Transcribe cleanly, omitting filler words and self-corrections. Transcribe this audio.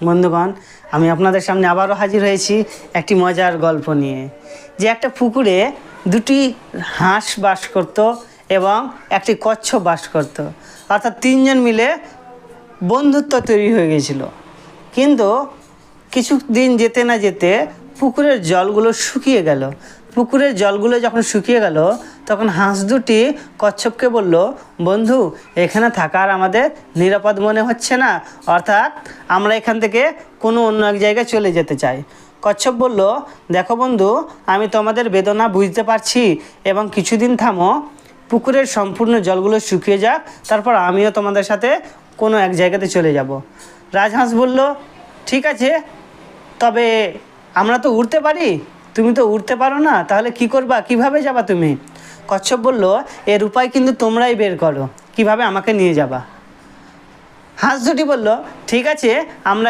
বন্ধুগণ, আমি আপনাদের সামনে আবারও হাজির হয়েছি একটি মজার গল্প নিয়ে। যে একটা পুকুরে দুটি হাঁস বাস করত এবং একটি কচ্ছপ বাস করত, অর্থাৎ তিনজন মিলে বন্ধুত্ব তৈরি হয়ে গেছিল। কিন্তু কিছুদিন যেতে না যেতে পুকুরের জলগুলো শুকিয়ে গেল। পুকুরের জলগুলো যখন শুকিয়ে গেল তখন হাঁস দুটি কচ্ছপকে বলল, বন্ধু, এখানে থাকার আমাদের নিরাপদ মনে হচ্ছে না, অর্থাৎ আমরা এখান থেকে কোনো অন্য এক জায়গায় চলে যেতে চাই। কচ্ছপ বলল, দেখো বন্ধু, আমি তোমাদের বেদনা বুঝতে পারছি এবং কিছুদিন থামো, পুকুরের সম্পূর্ণ জলগুলো শুকিয়ে যাক, তারপর আমিও তোমাদের সাথে কোনো এক জায়গাতে চলে যাব। রাজহাঁস বলল, ঠিক আছে, তবে আমরা তো উড়তে পারি, তুমি তো উড়তে পারো না, তাহলে কি করবা, কিভাবে যাবা তুমি? কচ্ছপ বলল, এর উপায় কিন্তু তোমরাই বের করো, কিভাবে আমাকে নিয়ে যাবা। হাঁস দুটি বলল, ঠিক আছে, আমরা